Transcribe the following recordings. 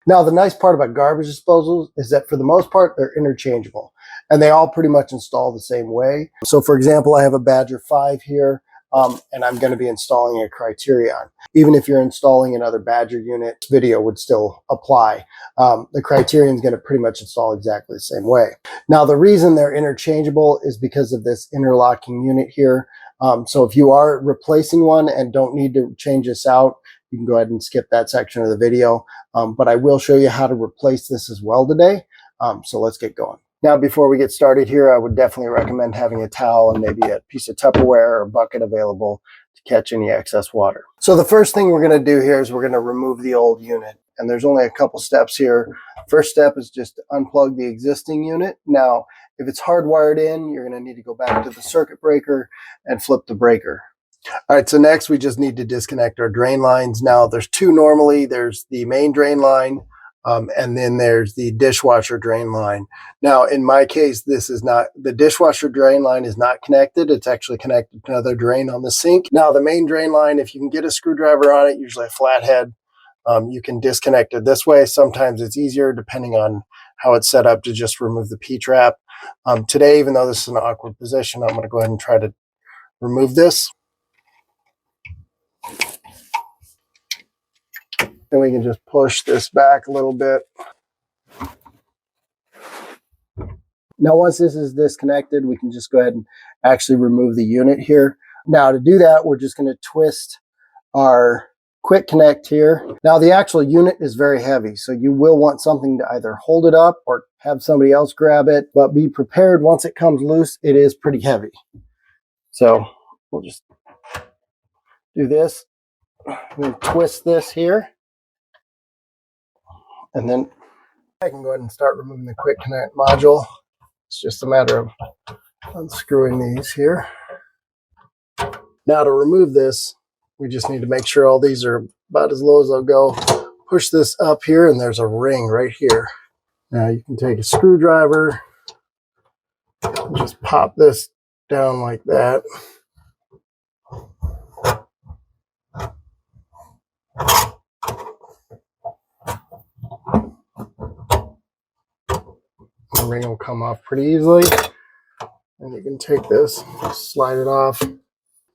Now, the nice part about garbage disposals is that for the most part, they're interchangeable and they all pretty much install the same way. So for example, I have a Badger 5 here and I'm going to be installing a Criterion. Even if you're installing another Badger unit, video would still apply. The Criterion is going to pretty much install exactly the same way. Now, the reason they're interchangeable is because of this interlocking unit here. So if you are replacing one and don't need to change this out, you can go ahead and skip that section of the video. But I will show you how to replace this as well today. So let's get going. Now, before we get started here, I would definitely recommend having a towel and maybe a piece of Tupperware or bucket available to catch any excess water. So the first thing we're going to do here is we're going to remove the old unit. And there's only a couple steps here. First step is just to unplug the existing unit. Now, if it's hardwired in, you're going to need to go back to the circuit breaker and flip the breaker. All right, so next we just need to disconnect our drain lines. Now, there's two normally. There's the main drain line, and then there's the dishwasher drain line. Now, in my case, this is not, the dishwasher drain line is not connected. It's actually connected to another drain on the sink. Now, the main drain line, if you can get a screwdriver on it, usually a flathead, you can disconnect it this way. Sometimes it's easier, depending on how it's set up, to just remove the P-trap. Today, even though this is an awkward position, I'm going to go ahead and try to remove this. Then we can just push this back a little bit. Now, once this is disconnected, we can just go ahead and actually remove the unit here. Now, to do that, we're just going to twist our quick connect here. Now, the actual unit is very heavy, so you will want something to either hold it up or have somebody else grab it, but be prepared once it comes loose, it is pretty heavy. So we'll just do this, and then twist this here. And then I can go ahead and start removing the quick connect module. It's just a matter of unscrewing these here. Now, to remove this, we just need to make sure all these are about as low as they'll go. Push this up here, and there's a ring right here. Now, you can take a screwdriver and just pop this down like that. The ring will come off pretty easily, and you can take this, slide it off.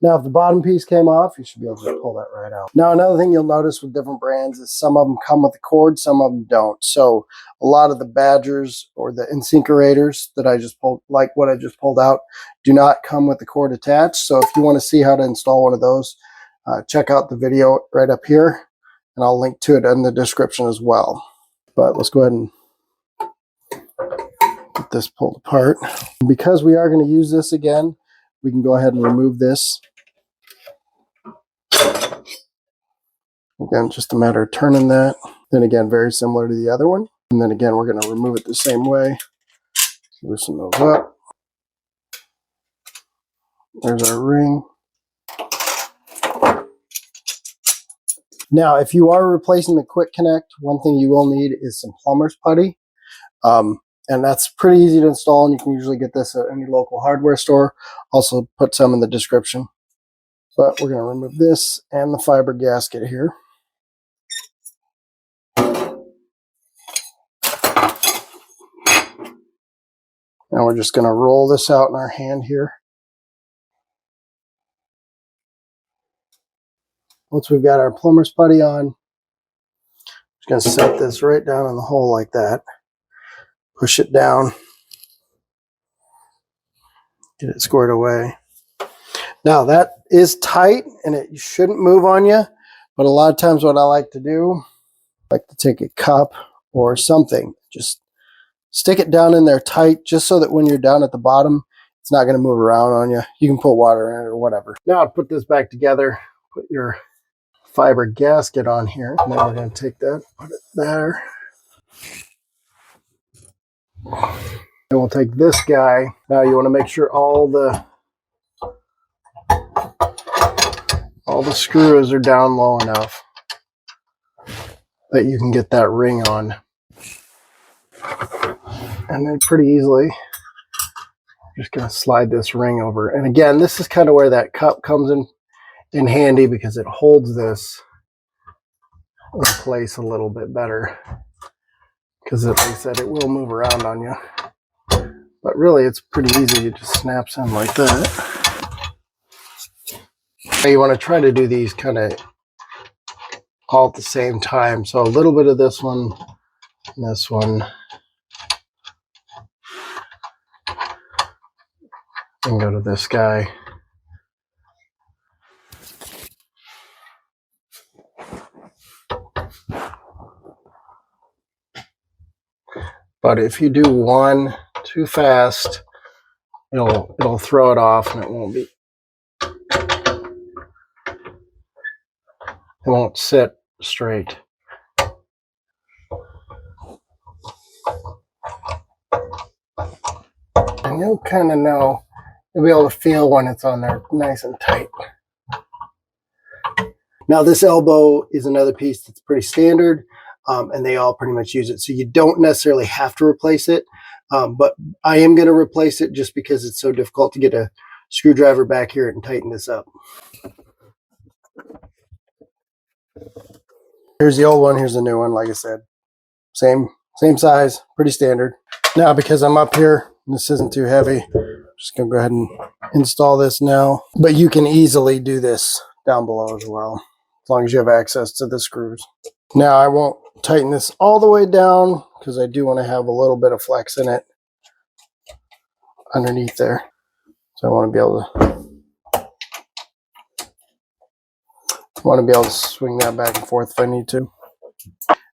Now, if the bottom piece came off, you should be able to pull that right out. Now, another thing you'll notice with different brands is some of them come with a cord, some of them don't. So a lot of the Badgers or the Incincerators that I just pulled, like what I just pulled out, do not come with the cord attached. So if you want to see how to install one of those, check out the video right up here, and I'll link to it in the description as well. But let's go ahead and get this pulled apart. Because we are going to use this again, we can go ahead and remove this. Again, just a matter of turning that. Then again, very similar to the other one. And then again, we're going to remove it the same way. Loosen those up. There's our ring. Now, if you are replacing the quick connect, one thing you will need is some plumber's putty. And that's pretty easy to install, and you can usually get this at any local hardware store. Also put some in the description. But we're going to remove this and the fiber gasket here. Now we're just going to roll this out in our hand here. Once we've got our plumber's putty on, just going to set this right down in the hole like that. Push it down. Get it squared away. Now that is tight and it shouldn't move on you, but a lot of times what I like to do, I like to take a cup or something, just stick it down in there tight, just so that when you're down at the bottom, it's not going to move around on you. You can put water in it or whatever. Now to put this back together, put your fiber gasket on here, and then we're going to take that, put it there. And we'll take this guy. Now you want to make sure all the screws are down low enough that you can get that ring on. And then pretty easily, I'm just going to slide this ring over. And again, this is kind of where that cup comes in handy, because it holds this in place a little bit better. because like I said, it will move around on you. But really, it's pretty easy. It just snaps in like that. You want to try to do these kind of all at the same time. So a little bit of this one and this one. And go to this guy. But if you do one too fast, it'll throw it off and it won't sit straight. And you'll kind of know, you'll be able to feel when it's on there nice and tight. Now this elbow is another piece that's pretty standard, and they all pretty much use it. So you don't necessarily have to replace it, but I am going to replace it just because it's so difficult to get a screwdriver back here and tighten this up. Here's the old one, here's the new one, like I said. Same size, pretty standard. Now because I'm up here, this isn't too heavy, I'm just going to go ahead and install this now. But you can easily do this down below as well, as long as you have access to the screws. Now I won't tighten this all the way down because I do want to have a little bit of flex in it underneath there. So I want to be able to swing that back and forth if I need to.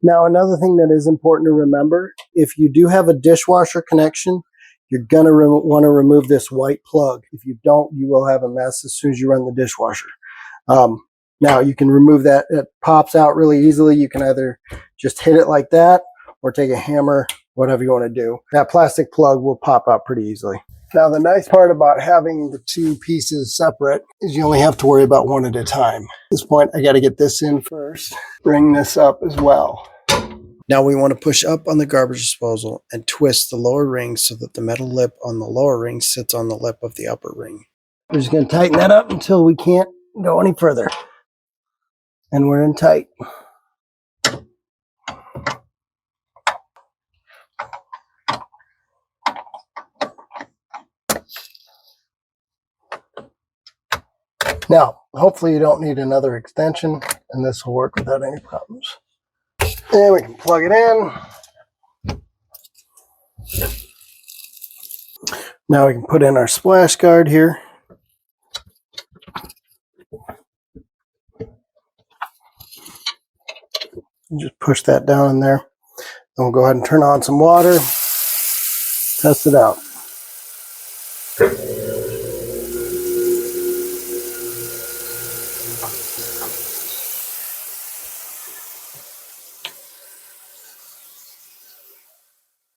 Now another thing that is important to remember, if you do have a dishwasher connection, you're going to want to remove this white plug. If you don't, you will have a mess as soon as you run the dishwasher. Now you can remove that. It pops out really easily. You can either just hit it like that or take a hammer, whatever you want to do. That plastic plug will pop out pretty easily. Now the nice part about having the two pieces separate is you only have to worry about one at a time. At this point, I got to get this in first. Bring this up as well. Now we want to push up on the garbage disposal and twist the lower ring so that the metal lip on the lower ring sits on the lip of the upper ring. We're just going to tighten that up until we can't go any further. And we're in tight. Now, hopefully you don't need another extension, and this will work without any problems. And we can plug it in. Now we can put in our splash guard here. And just push that down in there. And we'll go ahead and turn on some water. Test it out.